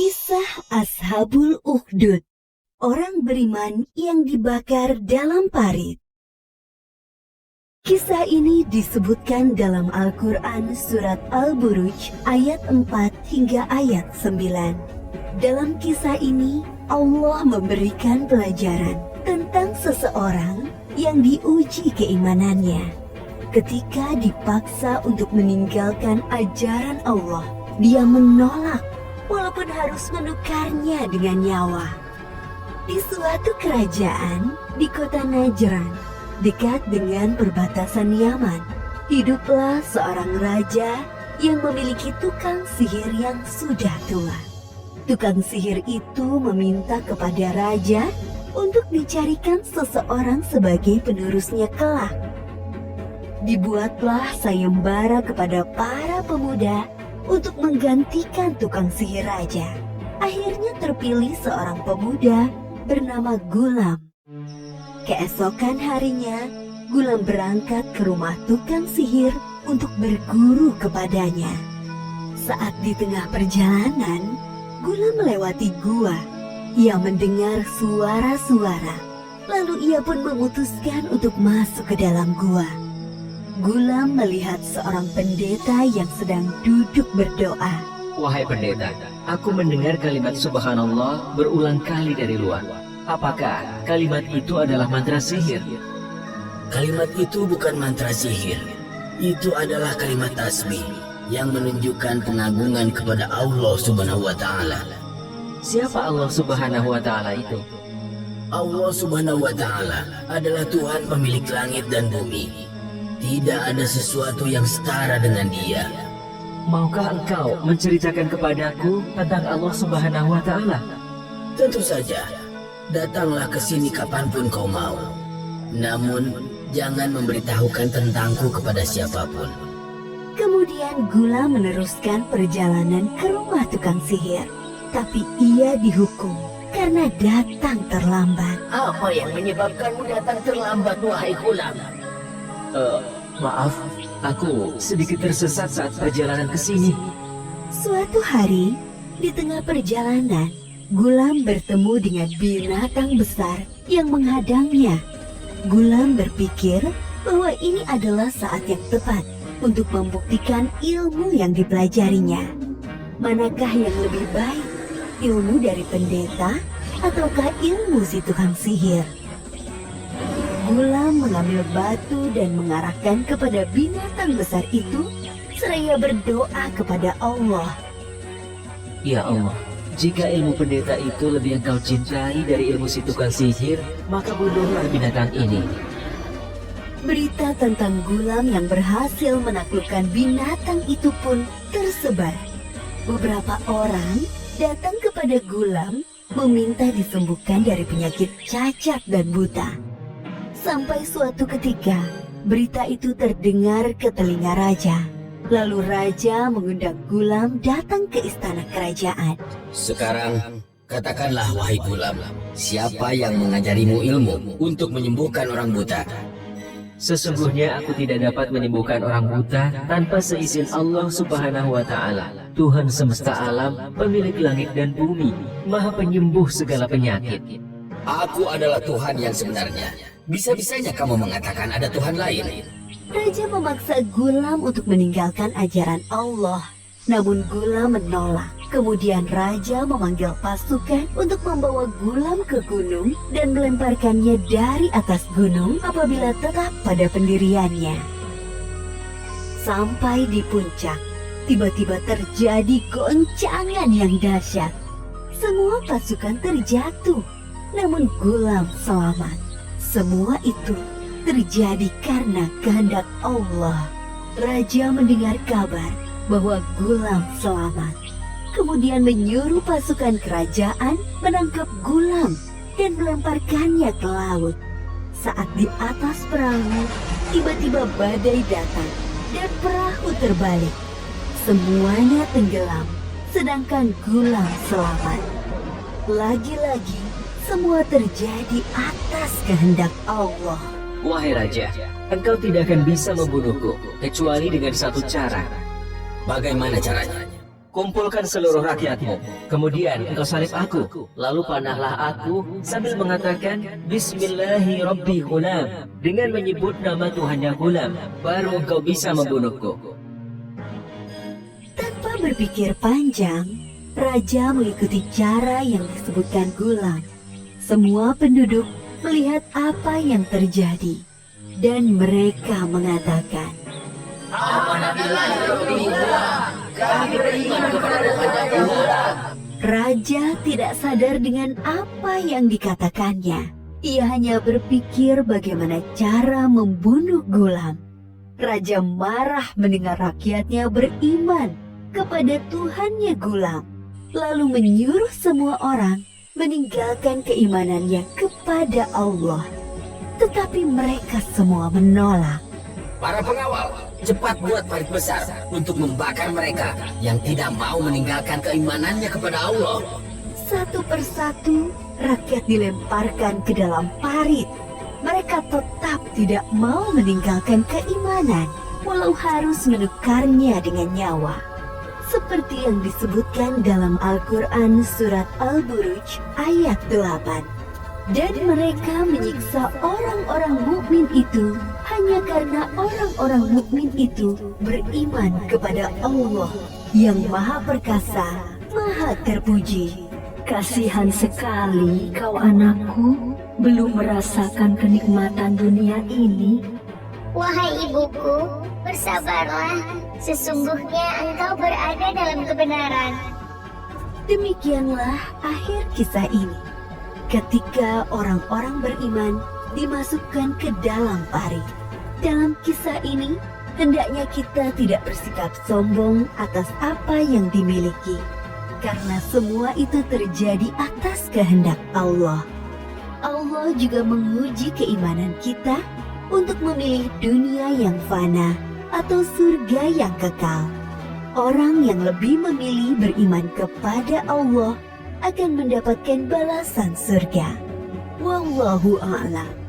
Kisah Ashabul Ukhdud, orang beriman yang dibakar dalam parit. Kisah ini disebutkan dalam Al-Quran surat Al-Buruj ayat 4 hingga ayat 9. Dalam kisah ini, Allah memberikan pelajaran tentang seseorang yang diuji keimanannya. Ketika dipaksa untuk meninggalkan ajaran Allah, dia menolak walaupun harus menukarnya dengan nyawa. Di suatu kerajaan di kota Najran, dekat dengan perbatasan Yaman, hiduplah seorang raja yang memiliki tukang sihir yang sudah tua. Tukang sihir itu meminta kepada raja untuk dicarikan seseorang sebagai penerusnya kelak. Dibuatlah sayembara kepada para pemuda untuk menggantikan tukang sihir raja. Akhirnya terpilih seorang pemuda bernama Gulam. Keesokan harinya, Gulam berangkat ke rumah tukang sihir untuk berguru kepadanya. Saat di tengah perjalanan, Gulam melewati gua. Ia mendengar suara-suara, lalu ia pun memutuskan untuk masuk ke dalam gua. Gulam melihat seorang pendeta yang sedang duduk berdoa. Wahai pendeta, aku mendengar kalimat subhanallah berulang kali dari luar. Apakah kalimat itu adalah mantra sihir? Kalimat itu bukan mantra sihir. Itu adalah kalimat tasbih yang menunjukkan pengagungan kepada Allah Subhanahu wa Ta'ala. Siapa Allah Subhanahu wa Ta'ala itu? Allah Subhanahu wa Ta'ala adalah Tuhan pemilik langit dan bumi. Tidak ada sesuatu yang setara dengan Dia. Maukah engkau menceritakan kepadaku tentang Allah Subhanahu wa Ta'ala? Tentu saja, datanglah ke sini kapanpun kau mau. Namun, jangan memberitahukan tentangku kepada siapapun. Kemudian Gulam meneruskan perjalanan ke rumah tukang sihir. Tapi ia dihukum karena datang terlambat. Apa yang menyebabkanmu datang terlambat, wahai Gulam? Maaf, aku sedikit tersesat saat perjalanan ke sini. Suatu hari, di tengah perjalanan, Gulam bertemu dengan binatang besar yang menghadangnya. Gulam berpikir bahwa ini adalah saat yang tepat untuk membuktikan ilmu yang dipelajarinya. Manakah yang lebih baik, ilmu dari pendeta ataukah ilmu si tukang sihir? Gulam mengambil batu dan mengarahkan kepada binatang besar itu, seraya berdoa kepada Allah. Ya Allah, jika ilmu pendeta itu lebih engkau cintai dari ilmu si tukang sihir, maka bunuhlah binatang ini. Berita tentang Gulam yang berhasil menaklukkan binatang itu pun tersebar. Beberapa orang datang kepada Gulam meminta disembuhkan dari penyakit cacat dan buta. Sampai suatu ketika, berita itu terdengar ke telinga raja. Lalu raja mengundang Gulam datang ke istana kerajaan. Sekarang, katakanlah wahai Gulam, siapa yang mengajarimu ilmu untuk menyembuhkan orang buta? Sesungguhnya aku tidak dapat menyembuhkan orang buta tanpa seizin Allah Subhanahu wa Ta'ala, Tuhan semesta alam, pemilik langit dan bumi, maha penyembuh segala penyakit. Aku adalah Tuhan yang sebenarnya. Bisa-bisanya kamu mengatakan ada Tuhan lain. Raja memaksa Gulam untuk meninggalkan ajaran Allah. Namun Gulam menolak. Kemudian raja memanggil pasukan untuk membawa Gulam ke gunung dan melemparkannya dari atas gunung apabila tetap pada pendiriannya. Sampai di puncak, tiba-tiba terjadi goncangan yang dahsyat. Semua pasukan terjatuh, namun Gulam selamat. Semua itu terjadi karena kehendak Allah. Raja mendengar kabar bahwa Gulam selamat. Kemudian menyuruh pasukan kerajaan menangkap Gulam dan melemparkannya ke laut. Saat di atas perahu, tiba-tiba badai datang dan perahu terbalik. Semuanya tenggelam, sedangkan Gulam selamat. Lagi-lagi, semua terjadi atas kehendak Allah. Wahai Raja, engkau tidak akan bisa membunuhku, kecuali dengan satu cara. Bagaimana caranya? kumpulkan seluruh rakyatmu. Kemudian engkau salib aku. Lalu panahlah aku sambil mengatakan Bismillahirrabbilalamin. Dengan menyebut nama Tuhannya Ghulam, baru engkau bisa membunuhku. Tanpa berpikir panjang, raja mengikuti cara yang disebutkan Ghulam. Semua penduduk melihat apa yang terjadi, dan mereka mengatakan, Raja tidak sadar dengan apa yang dikatakannya. Ia hanya berpikir bagaimana cara membunuh Ghulam. Raja marah mendengar rakyatnya beriman kepada Tuhannya Ghulam, lalu menyuruh semua orang meninggalkan keimanannya kepada Allah. Tetapi mereka semua menolak. Para pengawal, cepat buat parit besar untuk membakar mereka yang tidak mau meninggalkan keimanannya kepada Allah. Satu persatu, rakyat dilemparkan ke dalam parit. Mereka tetap tidak mau meninggalkan keimanan, walau harus menukarnya dengan nyawa. Seperti yang disebutkan dalam Al-Quran Surat Al-Buruj ayat 8. Dan mereka menyiksa orang-orang mukmin itu hanya karena orang-orang mukmin itu beriman kepada Allah yang Maha Perkasa, Maha Terpuji. Kasihan sekali kau anakku, belum merasakan kenikmatan dunia ini. Wahai ibuku, bersabarlah. Sesungguhnya engkau berada dalam kebenaran. Demikianlah akhir kisah ini. Ketika orang-orang beriman dimasukkan ke dalam parit. Dalam kisah ini, hendaknya kita tidak bersikap sombong atas apa yang dimiliki, karena semua itu terjadi atas kehendak Allah. Allah juga menguji keimanan kita untuk memilih dunia yang fana atau surga yang kekal. Orang yang lebih memilih beriman kepada Allah akan mendapatkan balasan surga. Wallahu a'lam.